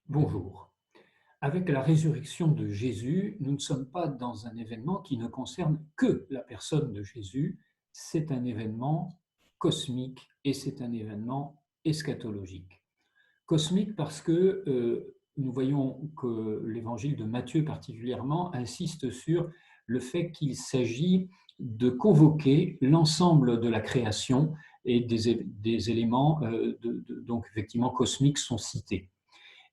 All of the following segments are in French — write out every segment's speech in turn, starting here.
Bonjour. Avec la résurrection de Jésus, nous ne sommes pas dans un événement qui ne concerne que la personne de Jésus, c'est un événement cosmique et c'est un événement eschatologique. Cosmique parce que nous voyons que l'évangile de Matthieu particulièrement insiste sur le fait qu'il s'agit de convoquer l'ensemble de la création et des éléments donc effectivement cosmiques sont cités.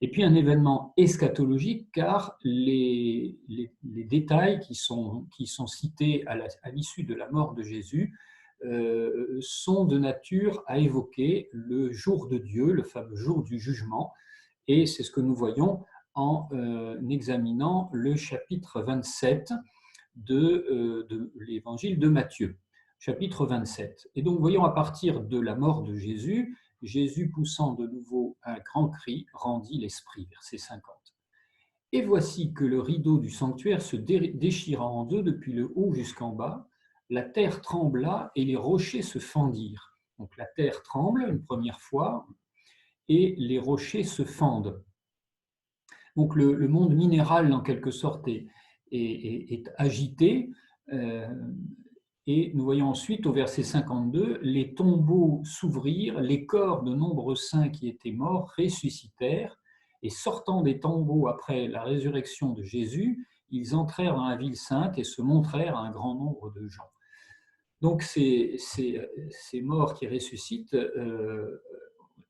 Et puis un événement eschatologique, car les détails qui sont cités à l'issue de la mort de Jésus sont de nature à évoquer le jour de Dieu, le fameux jour du jugement, et c'est ce que nous voyons en examinant le chapitre 27 de l'évangile de Matthieu. Chapitre 27. Et donc, voyons à partir de la mort de Jésus, Jésus poussant de nouveau un grand cri, rendit l'esprit, verset 50. Et voici que le rideau du sanctuaire se déchira en deux depuis le haut jusqu'en bas, la terre trembla et les rochers se fendirent. Donc la terre tremble une première fois et les rochers se fendent. Donc le monde minéral, en quelque sorte, est agité. euh, et nous voyons ensuite au verset 52, les tombeaux s'ouvrirent, les corps de nombreux saints qui étaient morts ressuscitèrent, et sortant des tombeaux après la résurrection de Jésus, ils entrèrent dans la ville sainte et se montrèrent à un grand nombre de gens. Donc ces morts qui ressuscitent,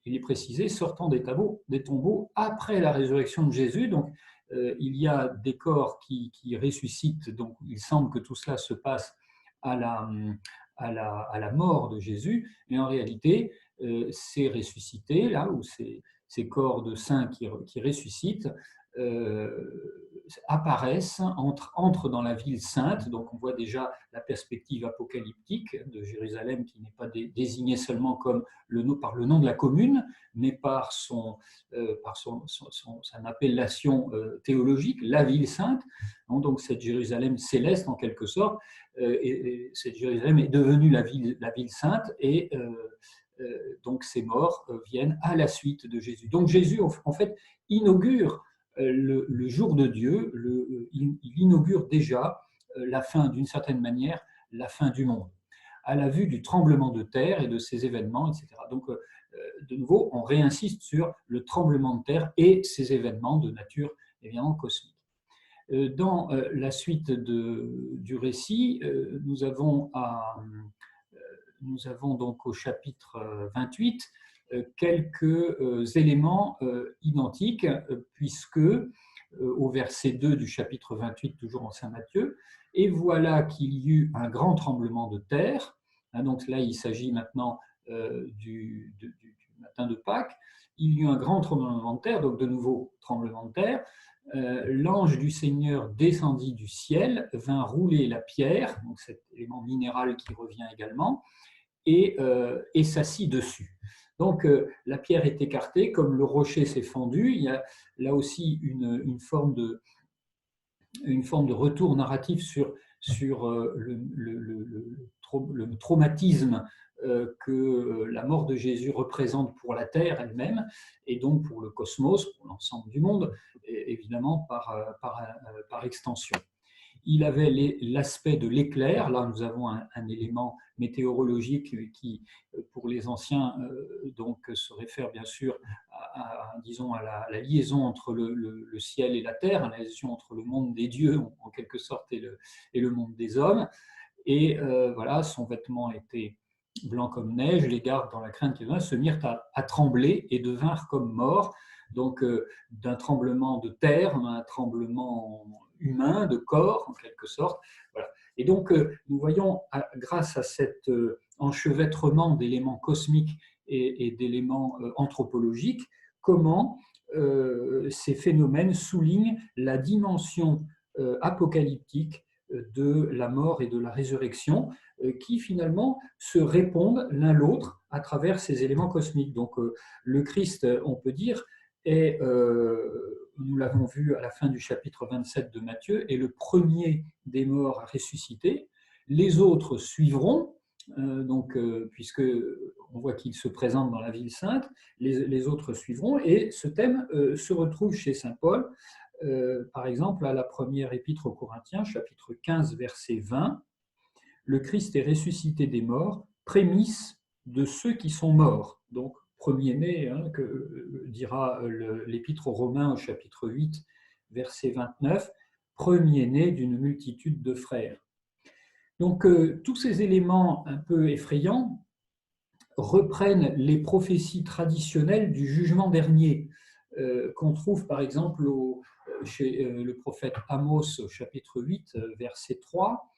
il est précisé, sortant des tombeaux après la résurrection de Jésus. Donc il y a des corps qui ressuscitent, donc il semble que tout cela se passe à à la mort de Jésus, mais en réalité, ces ressuscités, là, ou ces corps de saints qui ressuscitent, apparaissent, entrent dans la ville sainte. Donc on voit déjà la perspective apocalyptique de Jérusalem qui n'est pas désignée seulement comme par le nom de la commune, mais par son appellation théologique, la ville sainte. Donc cette Jérusalem céleste en quelque sorte, et cette Jérusalem est devenue la ville sainte, et donc ces morts viennent à la suite de Jésus. Donc Jésus, en fait, inaugure le jour de Dieu, il inaugure déjà la fin, d'une certaine manière, la fin du monde, à la vue du tremblement de terre et de ces événements, etc. Donc, de nouveau, on réinsiste sur le tremblement de terre et ces événements de nature évidemment cosmique. Dans la suite du récit, nous avons donc au chapitre 28 quelques éléments identiques, puisque au verset 2 du chapitre 28, toujours en Saint Matthieu, et voilà qu'il y eut un grand tremblement de terre. Donc là, il s'agit maintenant du matin de Pâques. Il y eut un grand tremblement de terre, donc de nouveau tremblement de terre. L'ange du Seigneur descendit du ciel, vint rouler la pierre, donc cet élément minéral qui revient également, et s'assit dessus. Donc la pierre est écartée, comme le rocher s'est fendu, il y a là aussi une forme de retour narratif sur le traumatisme que la mort de Jésus représente pour la terre elle-même, et donc pour le cosmos, pour l'ensemble du monde, et évidemment par extension. Il avait l'aspect de l'éclair. Là, nous avons un élément météorologique qui, pour les anciens, donc, se réfère bien sûr disons, à la liaison entre le ciel et la terre, à la liaison entre le monde des dieux, en quelque sorte, et le monde des hommes. Et voilà, son vêtement était blanc comme neige, les gardes, dans la crainte qu'ils se mirent à trembler et devinrent comme morts. Donc, d'un tremblement de terre, un tremblement humain, de corps, en quelque sorte. Voilà. Et donc, nous voyons, grâce à cet enchevêtrement d'éléments cosmiques et d'éléments anthropologiques, comment ces phénomènes soulignent la dimension apocalyptique de la mort et de la résurrection, qui finalement se répondent l'un l'autre à travers ces éléments cosmiques. Donc le Christ, on peut dire, est, nous l'avons vu à la fin du chapitre 27 de Matthieu, est le premier des morts à ressusciter. Les autres suivront, Puisque on voit qu'il se présente dans la ville sainte, les autres suivront. Et ce thème se retrouve chez saint Paul, par exemple à la première épître aux Corinthiens, chapitre 15, verset 20. Le Christ est ressuscité des morts, prémisse de ceux qui sont morts. Donc, premier-né, hein, que dira l'épître aux Romains au chapitre 8, verset 29, premier-né d'une multitude de frères. Donc, tous ces éléments un peu effrayants reprennent les prophéties traditionnelles du jugement dernier, qu'on trouve par exemple chez le prophète Amos au chapitre 8, verset 3,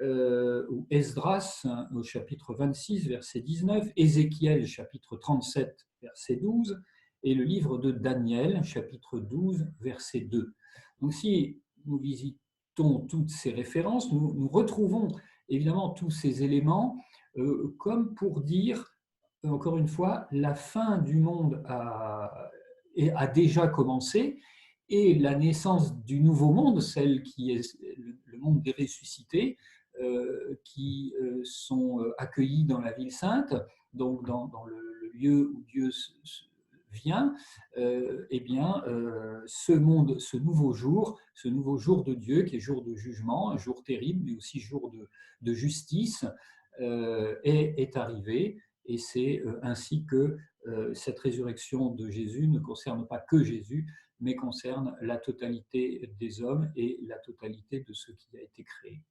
ou Esdras au chapitre 26, verset 19, Ézéchiel chapitre 37, verset 12, et le livre de Daniel chapitre 12, verset 2. Donc si nous visitons toutes ces références, nous retrouvons évidemment tous ces éléments comme pour dire, encore une fois, la fin du monde a déjà commencé et la naissance du nouveau monde, celle qui est le monde des ressuscités, qui sont accueillis dans la ville sainte, donc dans le lieu où Dieu vient, eh bien, ce monde, ce nouveau jour de Dieu, qui est jour de jugement, un jour terrible, mais aussi jour de justice, est arrivé. Et c'est ainsi que cette résurrection de Jésus ne concerne pas que Jésus, mais concerne la totalité des hommes et la totalité de ce qui a été créé.